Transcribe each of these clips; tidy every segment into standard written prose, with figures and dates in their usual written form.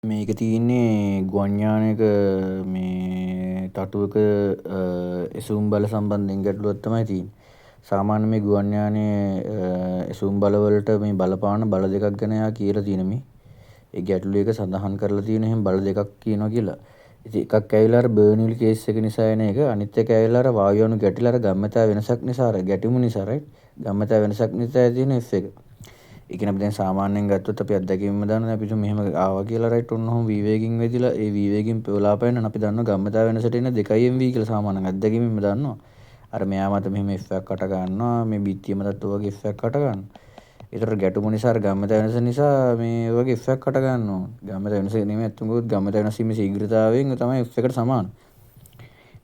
මේක තියෙන්නේ ගුවන් යානයක මේ තටුවක එසවුම් බල සම්බන්ධයෙන් ගැටලුවක් තමයි තියෙන්නේ. සාමාන්‍ය මේ ගුවන් යානයේ එසවුම් බලවලට මේ බලපාන බල දෙකක් ගැන එයා කියලා තියෙන මේ. ඒ ගැටලුව එක සඳහන් කරලා තියෙන එහෙනම් බල දෙකක් කියනවා කියලා. ඉතින් එකක් ඇවිල්ලා අර බර්න්විල් කේස් එක නිසා එන එක. අනිත් එක ඇවිල්ලා අර වායු අණු ගැටිලා අර ගම්මතා වෙනසක් නිසා අර ගැටුමු නිසා right. ගම්මතා වෙනසක් නිසා තියෙන F එක. ඒ කියන්නේ අපි දැන් සාමාන්‍යයෙන් ගත්තොත් අපි අත්දැකීමම දන්නවා අපි මෙහෙම ආවා කියලා රයිට් ඔන්න ඔහොම V වේගින් වෙදිලා ඒ V වේගින් පෙවලාපයන්න අපි දන්නවා ගම්මතා වෙනසට එන 2 MV කියලා සාමාන්‍යයෙන් අත්දැකීමම දන්නවා. අර මෙයා මත මෙහෙම F එකක් අට ගන්නවා මේ බිත්තිය මතත් ඔය වගේ F එකක් අට ගන්නවා. ඒතර ගැටුම නිසා අර ගම්මතා වෙනස නිසා මේ වගේ F එකක් අට ගන්නවා. ගම්මතා වෙනස නෙමෙයි අතුංගොත් ගම්මතා වෙනස වීමේ ශීඝ්‍රතාවයෙන් තමයි F එකට සමාන.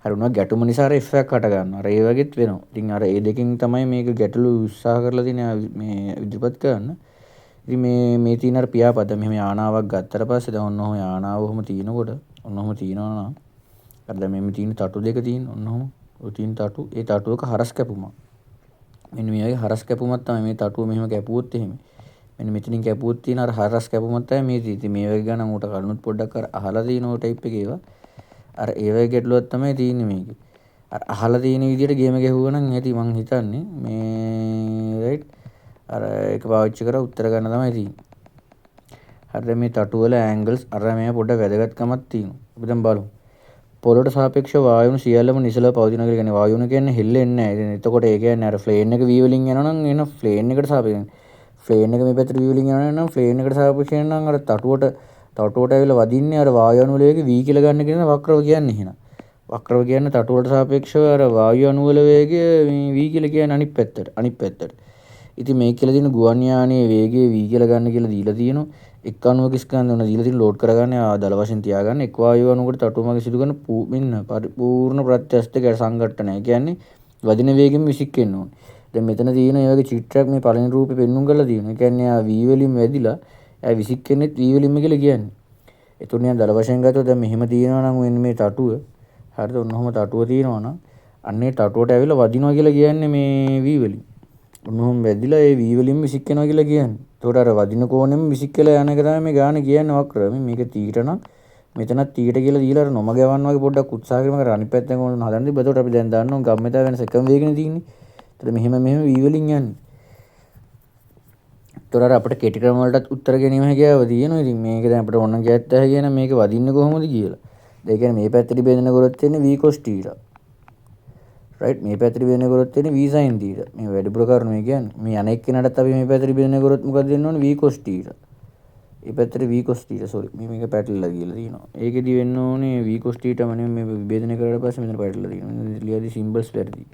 හරි උනා ගැටුම නිසා අර F එකක් අට ගන්නවා. අර ඒ වගේත් වෙනවා. ඉතින් අර ඒ දෙකෙන් තමයි මේක ගැටලු උත්සාහ කරලා තියෙන මේ ඉදිරිපත් කරන්න. ඉතින් මේ තියෙන අර පියාපත මෙහෙම යානාවක් ගත්තට පස්සේ දැන් ඔන්න ඔහොම යානාව ඔහොම තියෙනකොට ඔන්න ඔහොම තියෙනවා නම් අර දැන් මේ තියෙන තටු දෙක තියෙන ඔන්න ඔහොම ඔය තියෙන තටු ඒ තටුවක හරස් කැපුමක්. මෙන්න මේ වගේ හරස් කැපුමක් තමයි මේ තටුව මෙහෙම කැපුවොත් එහෙම. මෙන්න මෙතනින් කැපුවොත් තියෙන අර හරස් කැපුමක් තමයි මේ තියෙන්නේ. මේ වගේ ගණන් උට කලිනුත් පොඩ්ඩක් අර අහලා තියෙන ඔය ටයිප් එකේ ඒවා. අර ඒ වගේ ගැටලුවක් තමයි තියෙන්නේ මේකේ. අර අහලා තියෙන විදිහට ගේම ගැහුවා නම් ඇති මං හිතන්නේ මේ රයිට් අර ඒක පාවිච්චි කරලා උත්තර ගන්න තමයි තියෙන්නේ. හරිද මේ තටු වල ඇන්ගල්ස් අර මේ පොඩ්ඩක් වැදගත්කමක් තියෙනවා. අපි දැන් බලමු. පොළොට සාපේක්ෂව වායුන් සියල්ලම නිසලව පවතිනවා කියලා කියන්නේ වායුන කියන්නේ හෙල්ලෙන්නේ නැහැ. ඉතින් එතකොට ඒ කියන්නේ අර ෆ්ලේන් එක V වලින් යනවා නම් එන ෆ්ලේන් එකට සාපේක්ෂව ෆ්ලේන් එක මේ පැත්තට V වලින් යනවා නම් ෆ්ලේන් එකට සාපේක්ෂව නම් අර තටුවට ඇවිල්ලා වදින්නේ අර වායු අණු වල වේගය V කියලා ගන්න කියන වක්‍රව කියන්නේ එහෙනම්. වක්‍රව කියන්නේ තටුවට සාපේක්ෂව අර වායු අණු වල වේගය මේ V කියලා කියන්නේ අනිත් පැත්තට. ඉතින් මේ කියලා තියෙන ගුවන් යානයේ වේගය V කියලා ගන්න කියලා දීලා තියෙනවා. එක් අණුවක ස්කන්ධ වෙන දීලා තියෙන ලෝඩ් කරගන්න ආදල වශයෙන් තියාගන්න එක් වායු අණුවකට තටුවමග සිදු කරන පරිපූර්ණ ප්‍රත්‍යස්ත සංඝට්ටනය. කියන්නේ වදින වේගෙම විසිකෙන්න ඕනේ. දැන් මෙතන තියෙන මේ වගේ චිත්‍රයක් මේ පළවෙනි රූපේ පෙන්눔 කරලා තියෙනවා. ඒ කියන්නේ ආ V වලින් වැදිලා ආ විසිකෙන්නෙත් V වලින්ම කියලා කියන්නේ. ඒතුණ නිකන් දල වශයෙන් ගත්තොත් දැන් මෙහෙම තියෙනවා නම් මෙන්න මේ තටුව. හරිද? ඔන්න ඔහම තටුව තියෙනවා නම් අන්නේ තටුවට ඇවිල්ලා වදිනවා කියලා කියන්නේ මේ V වලින්. ඔන්නෝම වැදිලා ඒ V වලින්ම විසිකෙනවා කියලා කියන්නේ. ඒතකොට අර වදින කෝණෙම විසිකලා යන එක තමයි මේ ගාන කියන්නේ වක්‍ර. මේක තීට නම් මෙතනත් තීට කියලා දීලා අර නොම ගවන්න වගේ පොඩ්ඩක් උත්සාහ කරමු. අර අනිත් පැත්තෙන් කොහොමද හදන්නේ? එතකොට අපි දැන් දන්නවා ගම්මිතා වෙනස එකම වේගනේ තියෙන්නේ. ඒතර මෙහෙම V වලින් යන්නේ. ඒතකොට අපිට කෙටි ක්‍රම වලටත් උත්තර ගැනීම හැකියාව තියෙනවා. ඉතින් මේක දැන් අපිට ඕන ගැත්ත හැකියි නම් මේක වදින්නේ කොහොමද කියලා. ඒ කියන්නේ මේ පැත්තට බෙදෙන කරොත් එන්නේ V cos θ. right මේ පැත්තට බෙදෙන කරොත් එන්නේ V sin θ. මේ වැඩිපුර කරුණු මේ කියන්නේ. මේ අනෙක් කෙනාටත් අපි මේ පැත්තට බෙදෙන කරොත් මොකද වෙන්න ඕනේ? V cos θ. මේ පැත්තට V cos θ sorry. මේක පැටලලා ගිහලා තියෙනවා. ඒකෙදි වෙන්න ඕනේ V cos θ ම නෙමෙයි මේ විභේදනය කරලා පස්සේ මෙතන පැටලලා තියෙනවා. ලියදී symbols වැරදි.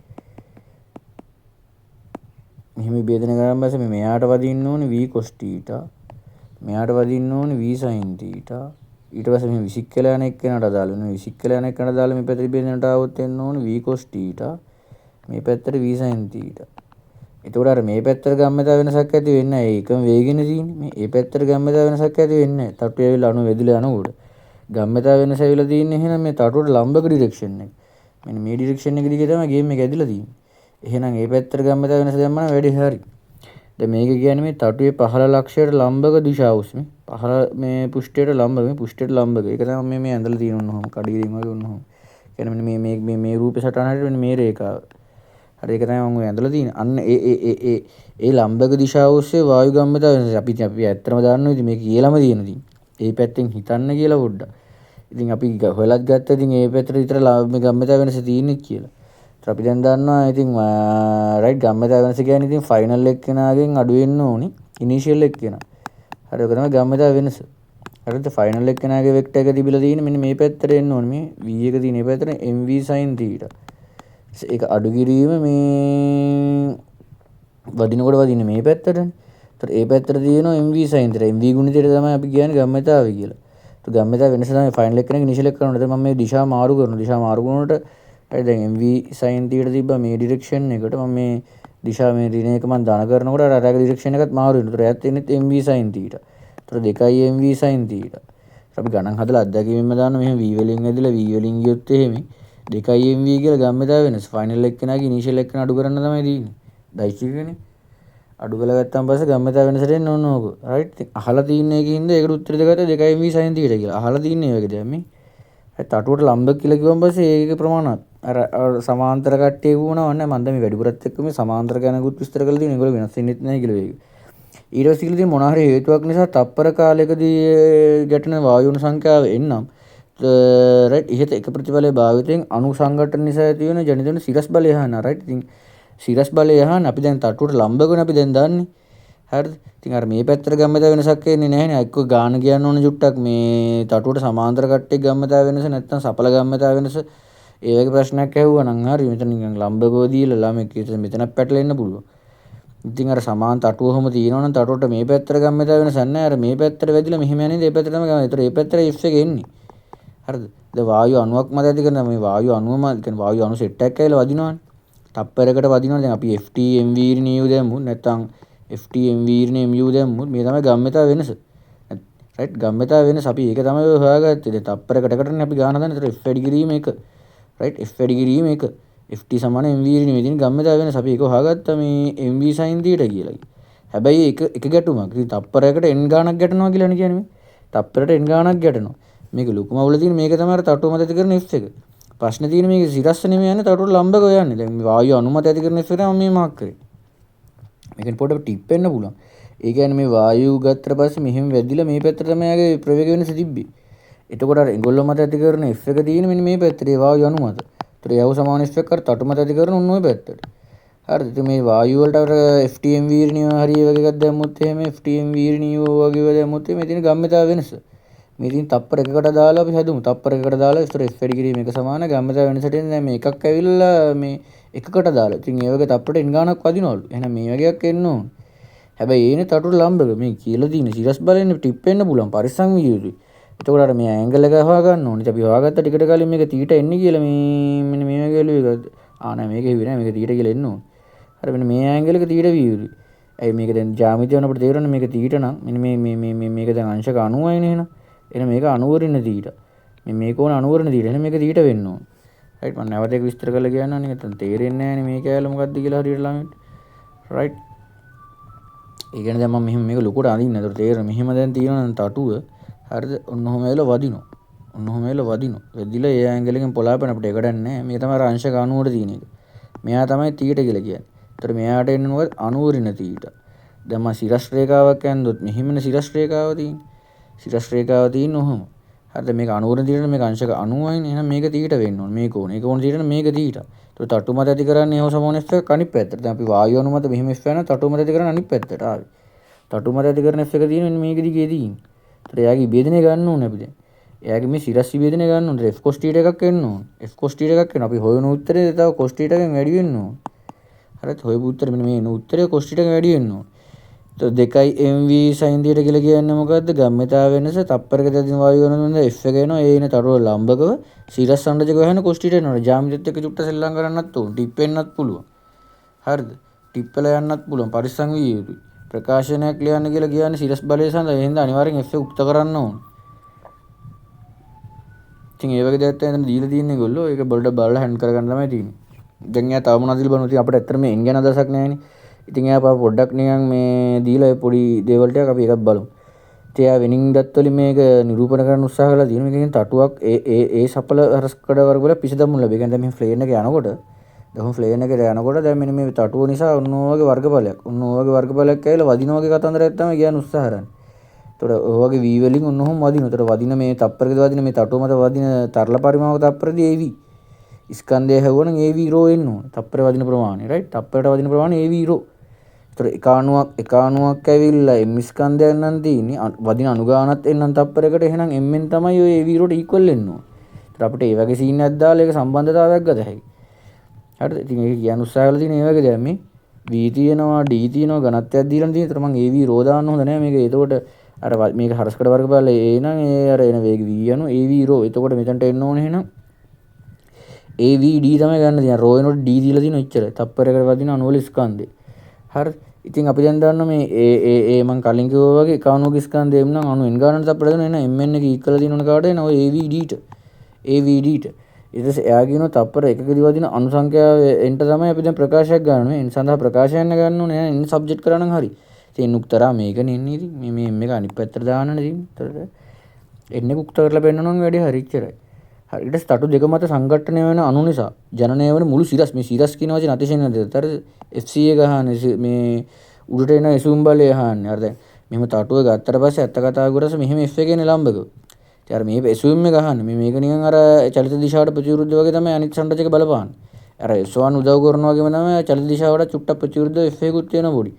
මෙහෙම විභේදනය කරාන් පස්සේ මෙයාට වදින්න ඕනේ V cos θ. මෙයාට වදින්න ඕනේ V sin θ. ඊට පස්සේ මේ විසිකලා යන එක්කෙනාට අදාළ වෙනවා. විසිකලා යන එක්කෙනාට අදාළ මේ පැත්තට විභේදනයට આવොත් එන්න ඕනේ V cos θ. මේ පැත්තට V sin θ. එතකොට අර මේ පැත්තට ගම්මිතා වෙනසක් ඇති වෙන්නේ නැහැ. ඒකම වේගෙනේ තියෙන්නේ. මේ ඒ පැත්තට ගම්මිතා වෙනසක් ඇති වෙන්නේ නැහැ. තට්ටු ඇවිල්ලා අණු වෙදිලා යනකොට. ගම්මිතා වෙනස ඇවිල්ලා තියෙන්නේ එහෙනම් මේ තට්ටුවට ලම්බක ඩිරෙක්ෂන් එක. මෙන්න මේ ඩිරෙක්ෂන් එක දිගේ තමයි ගේම් එක ඇදිලා තියෙන්නේ. එහෙනම් ඒ පැත්තට ගම්මිතා වෙනස දැම්මම වැඩි හරි. දැන් මේක කියන්නේ මේ තටුවේ පහළ ලක්ෂයට ලම්බක දිශාව උස්මේ. පහළ මේ පෘෂ්ඨයට ලම්බක මේ පෘෂ්ඨයට ලම්බක. ඒක තමයි මේ ඇඳලා තියෙන ඔන්නෝම කඩිරින් වගේ ඔන්නෝම. කියන්නේ මෙන්න මේ රූපේ සටහන හරියට මෙන්න මේ රේඛාව. හරි ඒක තමයි මම ඔය ඇඳලා තියෙන්නේ. අන්න ඒ ලම්බක දිශාව ඔස්සේ වායු ගම්මිතා වෙනස. අපි ඇත්තටම දන්නවා ඉතින් මේක කියලාම තියෙන ඉතින්. ඒ පැත්තෙන් හිතන්න කියලා පොඩ්ඩක්. ඉතින් අපි හොයලත් ගත්තා ඉතින් ඒ පැත්තට විතර මේ ගම්මිතා වෙනස තියෙන්නේ කියලා. අපි දැන් දන්නවා ඉතින් රයිට් ගම්මිතා වෙනස කියන්නේ ඉතින් ෆයිනල් එක්කෙනාගෙන් අඩු වෙන්න ඕනි ඉනිෂියල් එක්කෙනා. හරි ඒක තමයි ගම්මිතා වෙනස. හරිද ෆයිනල් එක්කෙනාගේ වෙක්ටර් එක තිබිලා තියෙන්නේ මෙන්න මේ පැත්තට එන්න ඕනි මේ v එක තියෙන මේ පැත්තට mv sin θ. ඒක අඩු කිරීම මේ වදිනකොට වදින්නේ මේ පැත්තටනේ. ඒතර ඒ පැත්තට තියෙනවා mv sin θ. mv ගුණිතයට තමයි අපි කියන්නේ ගම්මිතාව කියලා. ඒත් ගම්මිතා වෙනස තමයි ෆයිනල් එක්කෙනාගේ ඉනිෂියල් එක කරනකොට මම මේ දිශා මාරු කරනවා. දිශා මාරු කරනකොට හරි දැන් mv sin θ තිබ්බා මේ ඩිරෙක්ෂන් එකට මම මේ දිශා මේ ඍණ එක මම ධන කරනකොට අර අරගේ ඩිරෙක්ෂන් එකත් මාරු වෙනවා. ඒතර එයත් එන්නේ mv sin θ. ඒතර 2යි mv sin θ. අපි ගණන් හදලා අත්දැකීමෙන්ම දාන්න මෙහෙම v වලින් ඇදලා v වලින් ගියොත් එහෙම 2යි mv කියලා ගම්මිතා වෙනස ෆයිනල් එක්කෙනාගේ ඉනිෂියල් එක්කෙනා අඩු කරන්න තමයි තියෙන්නේ. දෛශිකනේ. අඩු කරලා ගත්තාම පස්සේ ගම්මතා වෙනසට එන්න ඕන ඕක. රයිට්. අහලා තියෙන එකකින්ද ඒකට උත්තර දෙකට 2 MV sin theta කියලා. අහලා තියෙන්නේ ඒ වගේ දෙයක් මේ. තටුවට ලම්බ කියලා කිව්වම පස්සේ ඒක ප්‍රමාණවත්. අර සමාන්තර කට්ටිය වුණා නැහැ. මම දැන් මේ වැඩිපුරත් එක්ක මේ සමාන්තර ගැනකුත් විස්තර කරලා තියෙනවා. ඒගොල්ලෝ වෙනස් වෙන්නෙත් නැහැ කියලා ඒක. ඊට පස්සේ කියලා තියෙන මොන හරි හේතුවක් නිසා තප්පර කාලයකදී ගැටෙන වායුන සංඛ්‍යාව එන්නම් රයිට් ඉහත එක ප්‍රතිඵලයේ භාවිතයෙන් අණු සංඝටන නිසා ඇති වෙන ජනිත වෙන සිරස් බලය අහන රයිට්. ඉතින් සිරස් බලය අහන අපි දැන් තට්ටුවට ලම්බගෙන අපි දැන් දාන්නේ. හරිද? ඉතින් අර මේ පැත්තට ගම්මතා වෙනසක් එන්නේ නැහැ නේ. එක්ක ගාන කියන්න ඕන චුට්ටක් මේ තටුවට සමාන්තර කට්ටිය ගම්මතා වෙනස නැත්නම් සපල ගම්මතා වෙනස ඒ වගේ ප්‍රශ්නයක් ඇහුවා නම් හරි මෙතන නිකන් ලම්බකෝ දීලා ළමෙක් කීතද මෙතනක් පැටලෙන්න පුළුවන්. ඉතින් අර සමාන තටුවම තියෙනවා නම් තටුවට මේ පැත්තට ගම්මතා වෙනසක් නැහැ. අර මේ පැත්තට වැදිලා මෙහෙම යන්නේ ඒ පැත්තට තමයි ගම. ඒතර ඒ පැත්තට F එක එන්නේ. හරිද? ද වායු අණුවක් මත ඇති කරන මේ වායු අණුවම කියන්නේ වායු අණු සෙට් එකක් ඇවිල්ලා වදිනවනේ. තප්පරයකට වදිනවා. දැන් අපි FT MV නියු දැම්මුත් නැත්නම් FT MV MU දැම්මුත් මේ තමයි ගම්මතා වෙනස. රයිට් ගම්මතා වෙනස අපි ඒක තමයි හොයාගත්තේ. දැන් තප්පරකටකටනේ අපි ගාන හදන්නේ. ඒතර F වැඩි කිරීම එක. රයිට් F වැඩි කිරීම එක. FT සමාන MV නේ මෙතන ගම්මතා වෙනස අපි ඒක හොයාගත්තා මේ MV sin theta කියලා. හැබැයි එක ගැටුමක්. ඉතින් තප්පරයකට n ගාණක් ගැටෙනවා කියලානේ කියන්නේ මේ. තප්පරයට n ගාණක් ගැටෙනවා. මේක ලොකුම අවුල තියෙන මේක තමයි අර තටුව මත ඇති කරන F එක. ප්‍රශ්නේ තියෙන්නේ මේක සිරස්ස නෙමෙයි යන්නේ තටුවට ලම්බක යන්නේ. දැන් මේ වායු අණු මත ඇති කරන F එක තමයි මේ මාක් කරේ. මේකෙන් පොඩ්ඩක් ටිප් වෙන්න පුළුවන්. ඒ කියන්නේ මේ වායු ගත්තට පස්සේ මෙහෙම වැදිලා මේ පැත්තට තමයි යාගේ ප්‍රවේග වෙනස තිබ්බේ. එතකොට අර ඒගොල්ලෝ මත ඇති කරන F එක තියෙන මෙන්න මේ පැත්තට ඒ වායු අණු මත. ඒතර යව සමාන F එක අර තටු මත ඇති කරන උන් ওই පැත්තට. හරිද? ඉතින් මේ වායු වලට අර FTM වීර්ණිය හරි ඒ වගේ එකක් දැම්මොත් එහෙම FTM වීර්ණිය වගේ ඒවා දැම්මොත් මේ තියෙන ගම්මතා වෙනස. මේ තියෙන තප්පර එකකට දාලා අපි හදුමු. තප්පර එකකට දාලා ඒතර F වැඩි කිරීම එක සමාන ගම්මතා වෙනසට එන්නේ දැන් මේ එකක් ඇවිල්ලා මේ එකකට දාලා. ඉතින් ඒ වගේ තප්පරට n ගාණක් වදිනවලු. එහෙනම් මේ වගේ එකක් එන්න ඕන. හැබැයි ඒනේ තටුවට ලම්බක මේ කියලා තියෙන සිරස් බලෙන් ටිප් වෙන්න පුළුවන් පරිස්සම් විය යුතුයි. එතකොට අර මේ ඇන්ගල් එක හොයාගන්න ඕනේ. අපි හොයාගත්ත ටිකට කලින් මේක තීට එන්නේ කියලා මේ මෙන්න මේ වගේ එළුව එක. නෑ මේක හිවි නෑ මේක තීට කියලා එන්න ඕනේ. හරි මෙන්න මේ ඇන්ගල් එක තීට විය යුතුයි. ඇයි මේක දැන් ජ්‍යාමිතිය වෙනකොට තේරෙන්නේ මේක තීට නම් මෙන්න මේක දැන් අංශක 90යිනේ එහෙනම්. එහෙනම් මේක 90 රින තීට. මේ කෝණ 90 රින තීට. එහෙනම් මේක තීට වෙන්න ඕනේ. රයිට් මම නැවත ඒක විස්තර කරලා කියන්නම් නේ. නැත්නම් තේරෙන්නේ නෑනේ මේ කෑල්ල මොකක්ද කියලා හරියට ළමයින්ට. රයිට් ඒ කියන්නේ දැන් මම මෙහෙම මේක ලොකුට අඳින්න. ඒතර තේරෙන මෙහෙම දැන් තියෙනවා නම් තටුව හරිද? ඔන්න ඔහම වෙලා වදිනවා. ඔන්න ඔහම වෙලා වදිනවා. වැදිලා ඒ ඇන්ගල් එකෙන් පොළාපෙන අපිට ඒකට නැහැ. මේක තමයි අංශක 90ට තියෙන එක. මෙයා තමයි තීට කියලා කියන්නේ. ඒතර මෙයාට එන්නේ මොකද? 90 රින තීට. දැන් මම සිරස් රේඛාවක් ඇන්දොත් මෙහිමනේ සිරස් රේඛාව තියෙන්නේ. සිරස් රේඛාව තියෙන්නේ ඔහම. හරිද? මේක 90 රින තීටනේ මේක අංශක 90යිනේ. එහෙනම් මේක තීට වෙන්න ඕනේ. මේක ඕනේ. ඒක ඕනේ තීටනේ මේක තීට. ඒතර තටු මත ඇති කරන්නේ ඒව සමාන F එක අනිත් පැත්තට. දැන් අපි වායු අණු මත මෙහෙම F යනවා තටු මත ඇති කරන්නේ අනිත් පැත්තට ආවේ. තටු මත ඇති කරන F එක තියෙන මෙන්න මේක දිගේ තියෙන්නේ. ඒතර එයාගේ විභේදනය ගන්න ඕනේ අපි දැන්. එයාගේ මේ සිරස් විභේදනය ගන්න ඕනේ. F cos θ එකක් එන්න ඕනේ. F cos θ එකක් එනවා. අපි හොයන උත්තරේ තව cos θ එකෙන් වැඩි වෙන්න ඕනේ. හරිද? හොයපු උත්තරේ මෙන්න මේ එන උත්තරේ cos θ එකෙන් වැඩි වෙන්න ඕනේ. ඒතර 2 MV sin θ කියලා කියන්නේ මොකද්ද? ගම්මතා වෙනස තප්පරක දැදින වායු වෙනද F එක එනවා. ඒ ඉන තරුව ලම්බකව සිරස් සංරජක වහන cos θ එනවා. ජ්‍යාමිතියත් එක්ක චුට්ට සෙල්ලම් කරන්නත් ඕනේ. ටිප් වෙන්නත් පුළුවන්. හරිද? ටිප් වෙලා යන්නත් පුළුවන්. පරිස්සම් විය යුතුයි. ප්‍රකාශනයක් ලියන්න කියලා කියන්නේ සිරස් බලය සඳහා එහෙනම් අනිවාර්යෙන් F උක්ත කරන්න ඕන. ඉතින් ඒ වගේ දෙයක් තමයි දීලා තියෙන්නේ ඒගොල්ලෝ. ඒක බොල්ට බලලා හැන්ඩ් කරගන්න තමයි තියෙන්නේ. දැන් එයා තව මොනවද දීලා බලමු. ඉතින් අපිට ඇත්තට මේ n ගැන අදහසක් නැහැනේ. ඉතින් එයා පොඩ්ඩක් නිකන් මේ දීලා පොඩි දේවල් ටිකක් අපි එකක් බලමු. ඉතින් එයා වෙනින් දත් වලින් මේක නිරූපණය කරන්න උත්සාහ කළා තියෙනවා. මේකෙන් තටුවක් ඒ සපල හරස්කඩ වර්ග වල පිසදමුන් ලැබෙයි. කියන්නේ දැන් මේ ෆ්ලේන් එක යනකොට දැන් ෆ්ලේන් එකට යනකොට දැන් මෙන්න මේ තටුව නිසා ඔන්න ඔය වගේ වර්ගඵලයක්. ඔන්න ඔය වගේ වර්ගඵලයක් ඇවිල්ලා වදින වගේ කතන්දරයක් තමයි කියන්න උත්සාහ කරන්නේ. ඒතකොට ඔය වගේ V වලින් ඔන්න ඔහොම වදින. ඒතකොට වදින මේ තප්පරකද වදින මේ තටුව මත වදින තරල පරිමාවක තප්පරදී AV. ස්කන්ධය හැවුවනම් AV රෝ එන්න ඕන. තප්පරේ වදින ප්‍රමාණය රයිට්. තප්පරයට වදින ප්‍රමාණය AV රෝ. ඒතකොට එක අණුවක් ඇවිල්ලා M ස්කන්ධයක් නම් තියෙන්නේ. වදින අනුගානත් එන්නම් තප්පරයකට එහෙනම් M න් තමයි ඔය AV රෝට ඉක්වල් වෙන්න ඕන. ඒතර අපිට ඒ වගේ සීන් එකක් දාලා ඒක සම්බන්ධතාවයක් ගත හැකියි. හරිද? ඉතින් ඒක කියන්න උත්සාහ කරලා තියෙන ඒ වගේ දෙයක් මේ V තියෙනවා D තියෙනවා ඝනත්වයක් දීලා තියෙන. ඒතර මම AV රෝ දාන්න හොඳ නැහැ මේක. එතකොට අර මේක හරස්කඩ වර්ග බලලා ඒ නම් ඒ අර එන වේග V යනු AV රෝ. එතකොට මෙතනට එන්න ඕනේ එහෙනම් AVD තමයි ගන්න තියෙන්නේ. රෝ එනකොට D දීලා තියෙන ඉච්චර. තප්පරයකට වදින අණු වල ස්කන්ධය. හරිද? ඉතින් අපි දැන් දන්නවා මේ මම කලින් කිව්වා වගේ කවණුක ස්කන්ධය නම් අණු n ගානට තප්පර දෙනවා. එහෙනම් mn එක ඉක්කලා තියෙනවනේ කාට එන ඔය AVD ට. AVD ට. ඊට පස්සේ එයා කියනවා තප්පර එකකදී වදින අණු සංඛ්‍යාව එන්ට තමයි අපි දැන් ප්‍රකාශයක් ගන්න ඕනේ. ඒ සඳහා ප්‍රකාශයන්න ගන්න ඕනේ. එන්න සබ්ජෙක්ට් කරා නම් හරි. ඉතින් උක්තරා මේකනේ ඉන්නේ ඉතින් මේ මේක අනිත් පැත්තට දාන්නනේ ඉතින්. ඒතර එන්නේ උක්ත කරලා පෙන්නනවා නම් වැඩි හරි ඉච්චරයි. හරි ඊට පස්සේ තටු දෙක මත සංඝට්ටණය වෙන අණු නිසා ජනනය වෙන මුළු සිරස් මේ සිරස් කියන වචනේ අතිශයින් නේද? අර FCA ගහන්නේ මේ උඩට එන එසුම් බලය අහන්නේ. අර දැන් මෙහෙම තටුව ගත්තට පස්සේ ඇත්ත කතා කරලා මෙහෙම F එකේ ලම්බක. ඉතින් අර මේ එසුම් එක ගහන්නේ මේක නිකන් අර චලිත දිශාවට ප්‍රතිවිරුද්ධ වගේ තමයි අනිත් සංරචක බලපාන්නේ. අර S1 උදව් කරනවා වගේම තමයි චලිත දිශාවට චුට්ටක් ප්‍රතිවිරුද්ධ F එකකුත් තියෙන පොඩි.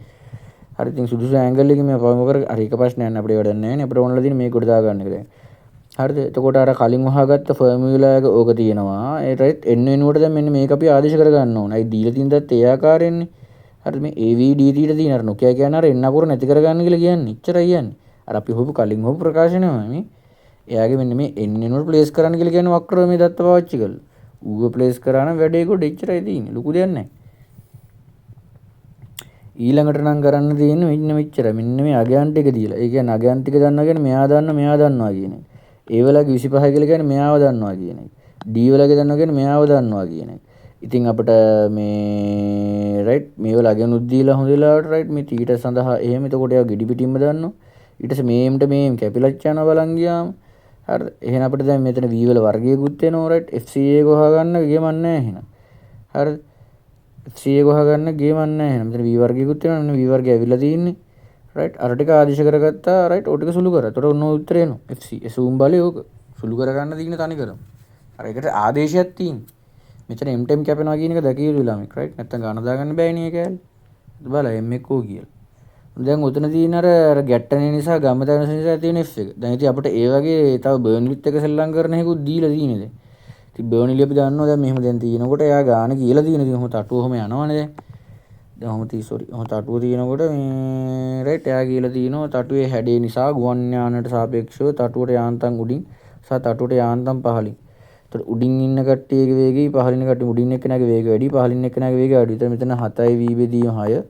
හරි ඉතින් සුදුසු ඇන්ගල් එකකින් මේ පවම කර හරි එක ප්‍රශ්නයක් නෑ අපිට වැඩක් නෑනේ අපිට ඕනලා තියෙන මේක උඩ දා ගන්න එක දැන්. හරිද? එතකොට අර කලින් වහගත්ත ෆෝමියුලා එක ඕක තියෙනවා. ඒ රයිට් n වෙනුවට දැන් මෙන්න මේක අපි ආදේශ කර ගන්න ඕන. අයි දීලා තියෙන දත් ඒ ආකාරයෙන්නේ. හරිද? මේ AVDT ට තියෙන අර Nokia කියන අර n අකුර නැති කර ගන්න කියලා කියන්නේ. එච්චරයි කියන්නේ. අර අපි හොපු කලින් හොපු ප්‍රකාශනයම මේ. එයාගේ මෙන්න මේ n වෙනුවට ප්ලේස් කරන්න කියලා කියන්නේ වක්‍රව මේ දත්ත පාවිච්චි කරලා. ඌව ප්ලේස් කරා නම් වැඩේ කොට එච්චරයි තියෙන්නේ. ලොකු දෙයක් නෑ. ඊළඟට නම් කරන්න තියෙන්නේ මෙන්න මෙච්චරයි. මෙන්න මේ අගයන් ටික දීලා. ඒ කියන්නේ අගයන් ටික දන්නවා කියන්නේ මෙයා දන්නවා කියන එක. ඒ වෙලාවේ 25 කියලා කියන්නේ මෙයාව දන්නවා කියන එක. D වෙලාවේ දන්නවා කියන්නේ මෙයාව දන්නවා කියන එක. ඉතින් අපිට මේ රයිට් මේ වෙලාව අගයන් උද්දීලා හොඳ වෙලාවට රයිට් මේ තීට සඳහා එහෙම එතකොට එයා ගෙඩි පිටින්ම දන්නවා. ඊට පස්සේ මේම්ට මේම් කැපිලච් යනවා බලන් ගියාම හරිද? එහෙනම් අපිට දැන් මෙතන V වල වර්ගයකුත් එනවා රයිට්. FCA එක හොයාගන්න ගේමක් නැහැ එහෙනම්. හරිද? FCA එක හොයාගන්න ගේමක් නැහැ එහෙනම්. මෙතන V වර්ගයකුත් එනවා. මෙන්න V වර්ගය ඇවිල්ලා තියෙන්නේ. රයිට් අර ටික ආදේශ කරගත්තා රයිට් ඔය ටික සුළු කරා. එතකොට ඔන්න උත්තරේ එනවා. FC සූම් බලය ඕක. සුළු කරගන්න තියෙන තනි කරමු. අර ඒකට ආදේශයක් තියෙනවා. මෙතන m time කැපෙනවා කියන එක දැකිය යුතු ළමෙක් රයිට්. නැත්තම් ගණන දාගන්න බෑනේ ඒක ඇල්ල. බලන්න m එකෝ කියලා. දැන් උතන තියෙන අර ගැට්ටනේ නිසා ගම්මතන නිසා තියෙන F එක. දැන් ඉතින් අපිට ඒ වගේ තව බර්න්ලිත් එක සෙල්ලම් කරන එකකුත් දීලා තියෙන්නේ දැන්. ඉතින් බර්න්ලි අපි දන්නවා දැන් මෙහෙම දැන් තියෙනකොට එයා ගාන කියලා තියෙන ඉතින් ඔහොම තටුවම යනවනේ දැන්. දැන් ඔහොම ඔහොම තටුව තියෙනකොට මේ රයිට් එයා කියලා තියෙනවා තටුවේ හැඩය නිසා ගුවන් යානට සාපේක්ෂව තටුවට යාන්තම් උඩින් සහ තටුවට යාන්තම් පහළින්. ඒතර උඩින් ඉන්න කට්ටියගේ වේගය පහළින් කට්ටිය උඩින් එක්කෙනාගේ වේගය වැඩි පහළින් එක්කෙනාගේ වේගය අඩුයි. ඒතර මෙතන 7යි v බෙදීම 6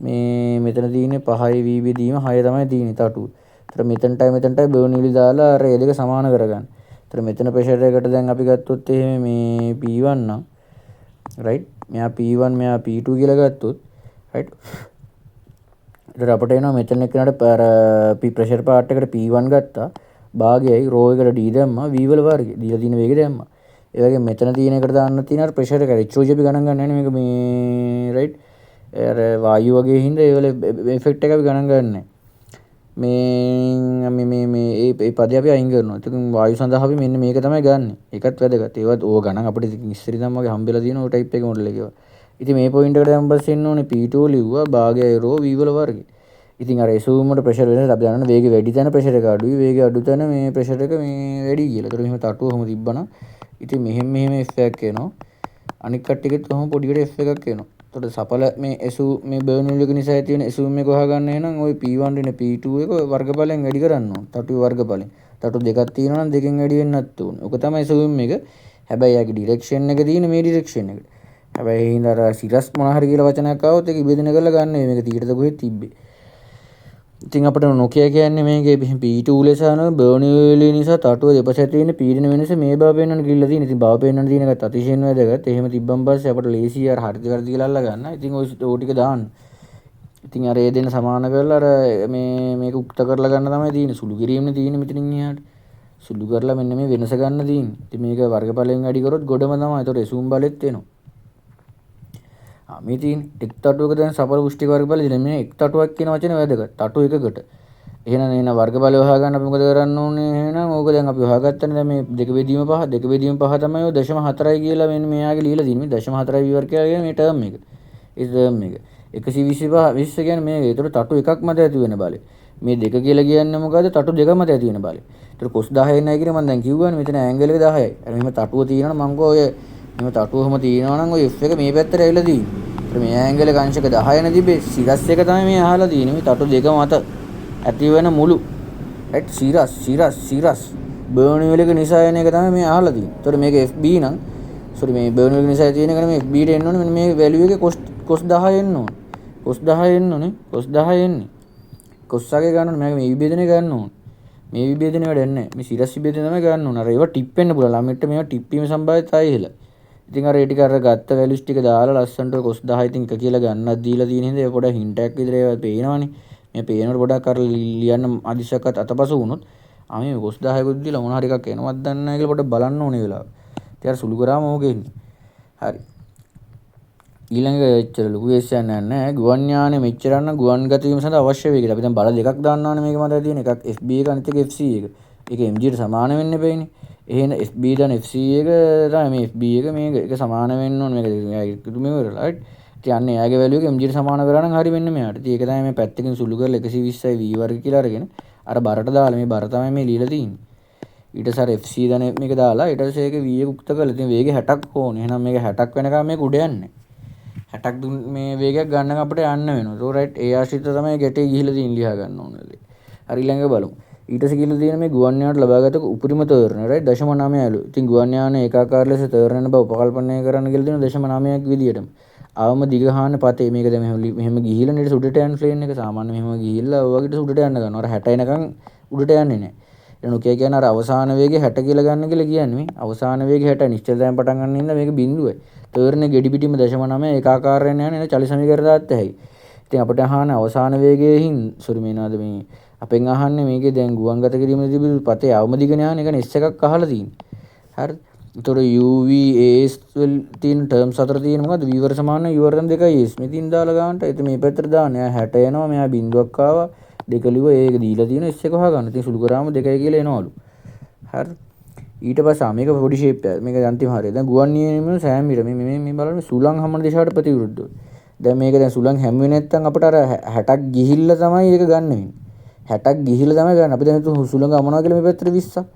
මේ මෙතන තියෙන්නේ 5යි v බෙදීම 6 තමයි තියෙන්නේ තටුව. ඒතර මෙතනටයි බර්න්ලි දාලා අර ඒ දෙක සමාන කරගන්න. ඒතර මෙතන ප්‍රෙෂර් එකට දැන් අපි ගත්තොත් එහෙම මේ P1 නම් රයිට් මෙයා P1 මෙයා P2 කියලා ගත්තොත් රයිට් ඊට අපිට එනවා මෙතන එක්කනට අර ප්‍රෙෂර් පාර්ට් එකට P1 ගත්තා භාගයයි රෝ එකට D දැම්මා V වල වර්ගය දීලා තියෙන වේගය දැම්මා ඒ වගේ මෙතන තියෙන එකට දාන්න තියෙන අර ප්‍රෙෂර් එක HOG අපි ගණන් ගන්න නැහැ මේක මේ රයිට් අර වායු වගේ හින්දා ඒ වල ඉෆෙක්ට් එක අපි ගණන් ගන්නෑ මේ පදේ අපි අයින් කරනවා. ඒකෙන් වායු සඳහා අපි මෙන්න මේක තමයි ගන්න. ඒකත් වැදගත්. ඒවත් ඕක ගණන් අපිට ඉස්සරි නම් වගේ හම්බෙලා තියෙන ওই ටයිප් එක මොඩල් එකේ. ඉතින් මේ පොයින්ට් එකට දැන් බස් එන්න ඕනේ P2 ලිව්වා භාගයයි රෝ V වල වර්ගය. ඉතින් අර එසුම් වල ප්‍රෙෂර් වෙනස අපි දන්නවා වේගය වැඩි තැන ප්‍රෙෂර් එක අඩුයි. වේගය අඩු තැන මේ ප්‍රෙෂර් එක මේ වැඩි කියලා. ඒතර මෙහෙම තටුව ඔහොම තිබ්බනම් ඉතින් මෙහෙම F එකක් එනවා. අනික් කට්ටියකෙත් ඔහොම පොඩියට F එකක් එනවා. එතකොට සපල මේ එසු මේ බර්න්ලි එක නිසා ඇති වෙන එසුම් එක හොයාගන්න එහෙනම් ওই P1 රින P2 එක වර්ගඵලයෙන් වැඩි කරන්න ඕන. තටුවේ වර්ගඵලයෙන්. තටු දෙකක් තියෙනවා නම් දෙකෙන් වැඩි වෙන්නත් ඕන. ඔක තමයි එසුම් එක. හැබැයි යාගේ ඩිරෙක්ෂන් එක තියෙන මේ ඩිරෙක්ෂන් එකට. හැබැයි ඒ හින්දා අර සිරස් මොන හරි කියලා වචනයක් ආවොත් ඒක ඉබේදින කරලා ගන්න මේක 30ට කොහෙද තිබ්බේ. ඉතින් අපිට Nokia කියන්නේ මේකේ P2 ලෙස අන බර්න්ලි නිසා තටුව දෙපසට තියෙන පීඩන වෙනස මේ බව පෙන්වන්න කිල්ල තියෙන. ඉතින් බව පෙන්වන්න තියෙන එකත් අතිශයින් වැදගත්. එහෙම තිබ්බන් පස්සේ අපිට ලේසි අර හරිද වැරදි කියලා අල්ල ගන්න. ඉතින් ඔය ටික දාන්න. ඉතින් අර ඒ දෙන්න සමාන කරලා අර මේක උක්ත කරලා ගන්න තමයි තියෙන්නේ. සුළු කිරීමනේ තියෙන්නේ මෙතනින් එහාට. සුළු කරලා මෙන්න මේ වෙනස ගන්න තියෙන්නේ. ඉතින් මේක වර්ගඵලයෙන් වැඩි කරොත් ගොඩම තමයි. ඒතකොට එසුම් බලෙත් එනවා. මේ තියෙන එක් තටුවක දැන් සපල පුෂ්ටි වර්ගඵල දෙන මේ එක් තටුවක් කියන වචනේ වැදගත්. තටු එකකට. එහෙනම් එන වර්ගඵල හොයාගන්න අපි මොකද කරන්න ඕනේ? එහෙනම් ඕක දැන් අපි හොයාගත්තනේ දැන් මේ දෙක බෙදීම පහ තමයි ඔය 0.4යි කියලා මෙන්න මෙයාගේ ලියලා තියෙන්නේ. 0.4යි විවර කියලා කියන මේ ටර්ම් එක. ඒ ටර්ම් එක. 125 කියන්නේ මේක. ඒතර තටු එකක් මත ඇති වෙන බලය. මේ දෙක කියලා කියන්නේ මොකද්ද? තටු දෙක මත ඇති වෙන බලය. ඒතර cos 10 නයි කියලා මම දැන් කිව්වනේ මෙතන ඇන්ගල් එක 10යි. අර මෙහෙම තටුව තියෙනවා මම කෝ ඔය මෙහෙම තටුවම තියෙනවා නම් ඔය F එක මේ පැත්තට ඇවිල්ලා තියෙන්නේ. මේ ඇන්ගල් එක අංශක 10 නේ තිබේ. සිරස් එක තමයි මේ අහලා තියෙන්නේ. මේ තටු දෙක මත ඇති වෙන මුළු රයිට් සිරස් බර්න්ලි එක නිසා එන එක තමයි මේ අහලා තියෙන්නේ. ඒතකොට මේක FB නම් සෝරි මේ බර්න්ලි එක නිසා තියෙන එක නේ මේ FB ට එන්න ඕනේ. මෙන්න මේ වැලියු එකේ cos 10 එන්න ඕනේ. cos 10 එන්න ඕනේ. cos 10 එන්නේ. cos එකේ ගන්න ඕනේ. මේක මේ විභේදනය ගන්න ඕනේ. මේ විභේදනය වැඩන්නේ නැහැ. මේ සිරස් විභේදනය තමයි ගන්න ඕන. අර ඒවා ටිප් වෙන්න පුළුවන්. ළමයින්ට මේවා ටිප් වීම සම්භාවිතය ඉහළ. ඉතින් අර ඒ ටික අර ගත්ත වැලියුස් ටික දාලා ලස්සනට කොස් 10 ඉතින් 1 කියලා ගන්නත් දීලා තියෙන හින්දා ඒ පොඩ හින්ට් එකක් විතර ඒවා පේනවනේ. මේ පේනකොට පොඩක් අර ලියන්න අදිශයක්වත් අතපසු වුණොත් මේ කොස් 10කුත් දීලා මොන හරි එකක් එනවද දන්නේ නැහැ කියලා පොඩ බලන්න ඕනේ වෙලාව. ඉතින් අර සුළු කරාම ඕකේ ඉන්නේ. හරි. ඊළඟ එච්චර ලොකු වෙස්සයක් නැහැ. ගුවන් යානෙ මෙච්චර නම් ගුවන් ගත වීම සඳහා අවශ්‍ය වෙයි කියලා. අපි දැන් බල දෙකක් දාන්නවානේ මේක මත තියෙන. එකක් FB එක අනිත් එක FC එක. ඒක MG ට සමාන වෙන්න බෑනේ. එහෙනම් FB දන් FC එක තමයි මේ FB එක මේක එක සමාන වෙන්න ඕනේ මේක එකතු මෙවරලා. right. ඉතින් අන්න එයාගේ වැලියු එක MG ට සමාන කරා නම් හරි වෙන්නේ මෙයාට. ඉතින් ඒක තමයි මේ පැත්තකින් සුළු කරලා 120යි V වර්ග කියලා අරගෙන අර බරට දාලා මේ බර තමයි මේ ලියලා තියෙන්නේ. ඊට පස්සේ අර FC දන මේක දාලා ඊට පස්සේ ඒක V එක උක්ත කරලා ඉතින් වේගය 60ක් ඕනේ. එහෙනම් මේක 60ක් වෙනකම් මේක උඩ යන්නේ. 60ක් මේ වේගයක් ගන්න අපිට යන්න වෙනවා. so right ඒ ආශ්‍රිත තමයි ගැටේ ගිහිලා තියෙන ලියා ගන්න ඕනේ. හරි ළඟ බලමු. ඊට පස්සේ කියලා තියෙන මේ ගුවන් යානට ලබාගත උපරිම තීරණ right 0.9ලු. ඉතින් ගුවන් යාන ඒකාකාර ලෙස තීරණ බව උපකල්පනය කරන්න කියලා තියෙන 0.9ක් විදියටම. අවම දිගහාන පතේ මේක දැන් මෙහෙම ගිහිලා නේද උඩට යන ප්ලේන් එක සාමාන්‍ය මෙහෙම ගිහිල්ලා ඔය වගේ උඩට යන්න ගන්නවා. අර 60 එනකන් උඩට යන්නේ නැහැ. එන ඔකේ කියන්නේ අර අවසාන වේගය 60 කියලා ගන්න කියලා කියන්නේ. අවසාන වේගය 60 නිශ්චල තැන් පටන් ගන්න ඉන්න මේක බිඳුවයි. තීරණේ ගෙඩි පිටිම 0.9 ඒකාකාරයෙන් යන චලි සමීකරණات ඇයි. ඉතින් අපිට අහන අවසාන වේගයෙන් සෝරි මේනවාද මේ අපෙන් අහන්නේ මේකේ දැන් ගුවන් ගත කිරීමේදී තිබුණු පතේ අවම දිග ඥාන එක S එකක් අහලා තියෙන්නේ. හරිද? ඒතකොට UV AS වල තියෙන ටර්ම්ස් අතර තියෙන මොකද්ද? V වර සමාන U වර්ග 2 S. මෙතින් දාලා ගන්නට. ඒත් මේ පැත්තට දාන්න. එයා 60 එනවා. මෙයා බිඳුවක් ආවා. දෙක ලිව ඒක දීලා තියෙන S එක හොයා ගන්න. ඉතින් සුළු කරාම 2යි කියලා එනවලු. හරිද? ඊට පස්සේ මේක පොඩි ෂේප් එකක්. මේක අන්තිම හරිය. දැන් ගුවන් නියමයේ සෑමීර මේ බලන්න සුළං හමන දිශාවට ප්‍රතිවිරුද්ධව. දැන් මේක දැන් සුළං හැමුවේ නැත්නම් අපිට අර 60ක් ගිහිල්ලා තමයි ඒක ගන්න වෙන්නේ. 60ක් ගිහිල්ලා තමයි ගන්න. අපි දැන් හිතුව සුළං ගමනවා කියලා මේ පැත්තට 20ක්.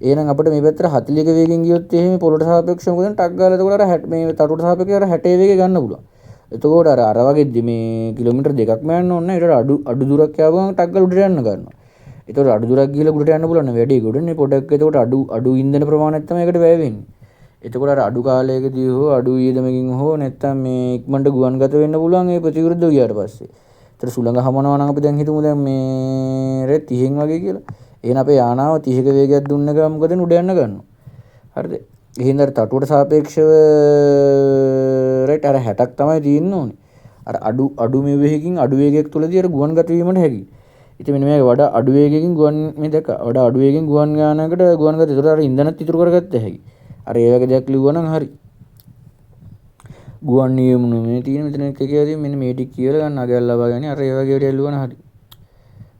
එහෙනම් අපිට මේ පැත්තට 40ක වේගෙන් ගියොත් එහෙම පොළොට සාපේක්ෂව මොකද ටක් ගාලා එතකොට අර මේ තටුවට සාපේක්ෂව අර 60 වේගෙ ගන්න පුළුවන්. එතකොට අර වගේ මේ කිලෝමීටර් දෙකක්ම යන්න ඕනේ නැහැ. ඊට අඩු දුරක් යාවම ටක් ගාලා උඩට යන්න ගන්නවා. ඒතකොට අඩු දුරක් ගිහලා උඩට යන්න පුළුවන් වැඩි ගොඩනේ පොඩක්. එතකොට අඩු ඉන්ධන ප්‍රමාණයක් තමයි ඒකට වැය වෙන්නේ. එතකොට අර අඩු කාලයකදී හෝ අඩු ඊදමකින් හෝ නැත්තම් මේ ඉක්මනට ගුවන් ගත වෙන්න පුළුවන් ඒ ප්‍රතිවිරුද්ධව ගියාට පස්සේ. ඒතර සුළඟ හමනවා නම් අපි දැන් හිතමු දැන් මේ 30න් වගේ කියලා. එහෙනම් අපේ යානාව 30ක වේගයක් දුන්න ගමන් මොකද උඩ යන්න ගන්නවා. හරිද? එහෙනම් අර තටුවට සාපේක්ෂව රයිට් අර 60ක් තමයි තියෙන්න ඕනේ. අර අඩු මේ වේගකින් අඩු වේගයක් තුලදී අර ගුවන් ගත වීමට හැකියි. ඉතින් මෙන්න මේක වඩා අඩු වේගකින් ගුවන් මේ දැක්ක වඩා අඩු වේගකින් ගුවන් යානයකට ගුවන් ගත. ඒතර අර ඉන්ධනත් ඉතුරු කරගත්ත හැකියි. අර ඒ වගේ දෙයක් ලිව්වා නම් හරි. ගුවන් නියම මේ තියෙන මෙතන එක කියලාදී මෙන්න මේ ටික කියලා ගන්න අගයක් ලබා ගන්න. අර ඒ වගේ දේවල් ලිව්වා නම් හරි.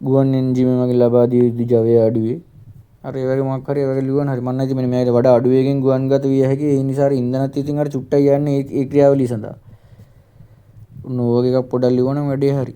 ගුවන් එන්ජිම මගේ ලබා දී යුතු ජවය අඩුවේ. අර ඒ වගේ මොකක් හරි ඒ වගේ ලිව්වා නම් හරි. මම නැති මෙන්න මේකට වඩා අඩු වේගෙන් ගුවන් ගත විය හැකි. ඒ නිසා අර ඉන්ධනත් ඉතින් අර චුට්ටයි යන්නේ ඒ ක්‍රියාවලිය සඳහා. උන් ඕක එකක් පොඩක් ලිව්වා නම් වැඩේ හරි.